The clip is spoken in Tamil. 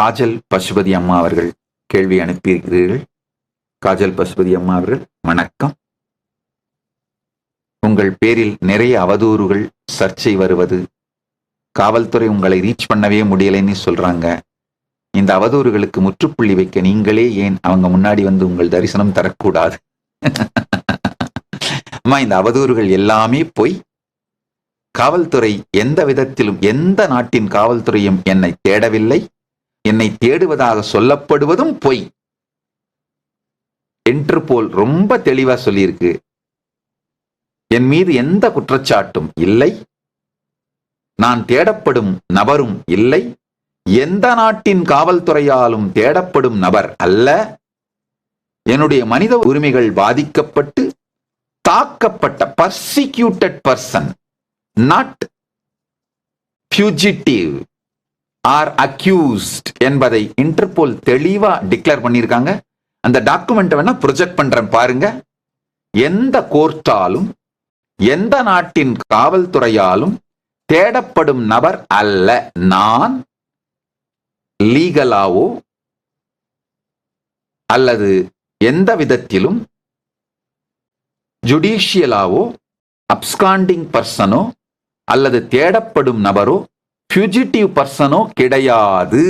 காஜல் பசுபதி அம்மா அவர்கள் கேள்வி அனுப்பியிருக்கிறீர்கள். காஜல் பசுபதி அம்மா அவர்கள் வணக்கம். உங்கள் பேரில் நிறைய அவதூறுகள், சர்ச்சை வருவது, காவல்துறை உங்களை ரீச் பண்ணவே முடியலைன்னு சொல்றாங்க. இந்த அவதூறுகளுக்கு முற்றுப்புள்ளி வைக்க நீங்களே ஏன் அவங்க முன்னாடி வந்து உங்கள் தரிசனம் தரக்கூடாது? அம்மா, இந்த அவதூறுகள் எல்லாமே பொய். காவல்துறை எந்த விதத்திலும், எந்த நாட்டின் காவல்துறையும் என்னை தேடவில்லை. என்னை தேடுவதாக சொல்லப்படுவதும் பொய். இன்டர்போல் ரொம்ப தெளிவா சொல்லியிருக்கு. என் மீது எந்த குற்றச்சாட்டும் இல்லை. நான் தேடப்படும் நபரும் இல்லை. எந்த நாட்டின் காவல்துறையாலும் தேடப்படும் நபர் அல்ல. என்னுடைய மனித உரிமைகள் பாதிக்கப்பட்டு தாக்கப்பட்ட persecuted person, not fugitive or accused என்பதை இன்டர்போல் தெளிவா டிக்ளேர் பண்ணியிருக்காங்க. அந்த டாக்குமெண்ட் வேணா ப்ரொஜெக்ட் பண்றேன் பாருங்க. எந்த கோர்ட்டாலும் எந்த நாட்டின் காவல்துறையாலும் தேடப்படும் நபர் அல்ல. நான் லீகலாவோ அல்லது எந்த விதத்திலும் ஜுடிஷியலாவோ அப்ஸ்காண்டிங் பர்சனோ அல்லது தேடப்படும் நபரோ ஃபியூஜிட்டிவ் பர்சனோ கிடையாது.